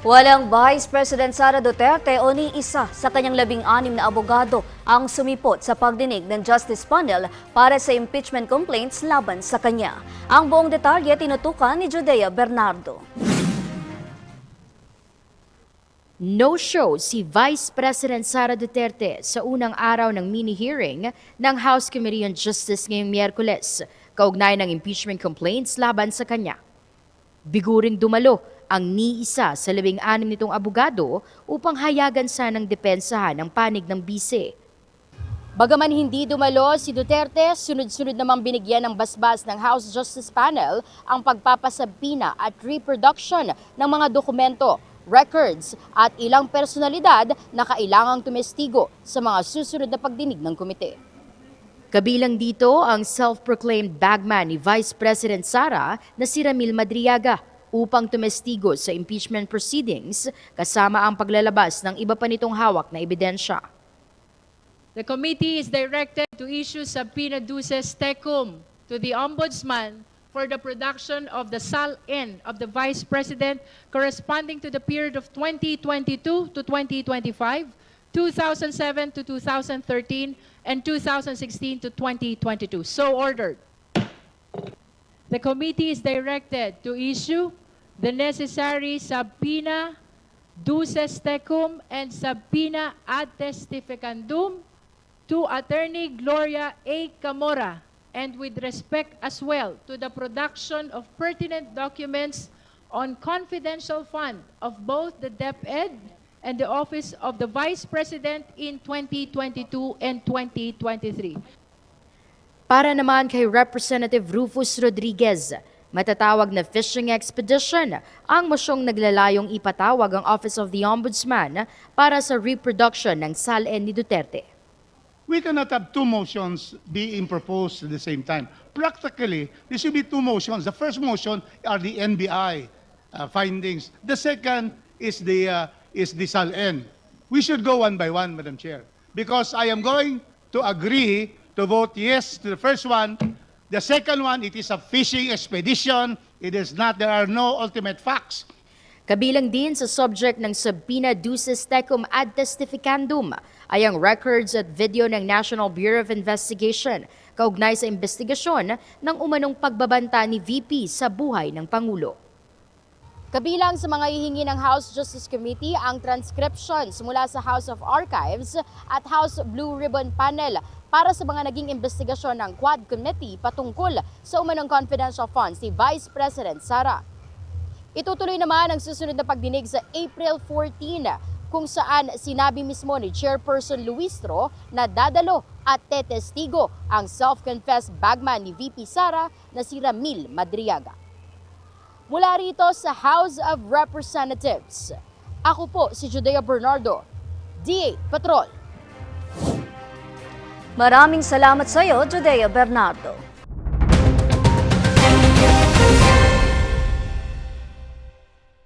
Walang Vice President Sara Duterte o ni isa sa kanyang 16 na abogado ang sumipot sa pagdinig ng Justice Panel para sa impeachment complaints laban sa kanya. Ang buong detalye tinutukan ni Judea Bernardo. No-show si Vice President Sara Duterte sa unang araw ng mini-hearing ng House Committee on Justice ngayong Miyerkules, kaugnay ng impeachment complaints laban sa kanya. Biguring dumalo ang ni isa sa 16 nitong abogado upang hayagan sanang depensahan ang panig ng bise. Bagaman hindi dumalo si Duterte, sunod-sunod namang binigyan ng basbas ng House Justice Panel ang pagpapasabina at reproduction ng mga dokumento, records at ilang personalidad na kailangang tumestigo sa mga susunod na pagdinig ng komite. Kabilang dito ang self-proclaimed bagman ni Vice President Sara na si Ramil Madriaga upang tumestigo sa impeachment proceedings kasama ang paglalabas ng iba pa nitong hawak na ebidensya. The committee is directed to issue subpoena duces tecum to the Ombudsman for the production of the SAL-N of the Vice President corresponding to the period of 2022 to 2025, 2007 to 2013, and 2016 to 2022. So ordered. The committee is directed to issue the necessary subpoena duces tecum and subpoena ad testificandum to Attorney Gloria A. Camora, and with respect as well to the production of pertinent documents on confidential fund of both the DepEd and the Office of the Vice President in 2022 and 2023. Para naman kay Representative Rufus Rodriguez, matatawag na fishing expedition ang mosyong naglalayong ipatawag ang Office of the Ombudsman para sa reproduction ng SAL-N ni Duterte. We cannot have two motions being proposed at the same time. Practically, there should be two motions. The first motion are the NBI findings. The second is the SAL-N. We should go one by one, Madam Chair, because I am going to agree to vote yes to the first one. The second one, it is a fishing expedition. It is not, there are no ultimate facts. Kabilang din sa subject ng subpoena duces tecum ad testificandum ay ang records at video ng National Bureau of Investigation kaugnay sa investigasyon ng umanong pagbabanta ni VP sa buhay ng Pangulo. Kabilang sa mga hihingi ng House Justice Committee ang transcriptions mula sa House of Archives at House Blue Ribbon Panel para sa mga naging investigasyon ng Quad Committee patungkol sa umanong confidential funds ni Vice President Sara. Itutuloy naman ang susunod na pagdinig sa April 14 kung saan sinabi mismo ni Chairperson Luistro na dadalo at tetestigo ang self-confessed bagman ni VP Sara na si Ramil Madriaga. Mula rito sa House of Representatives, ako po si Judea Bernardo, DA Patrol. Maraming salamat sa iyo, Judea Bernardo.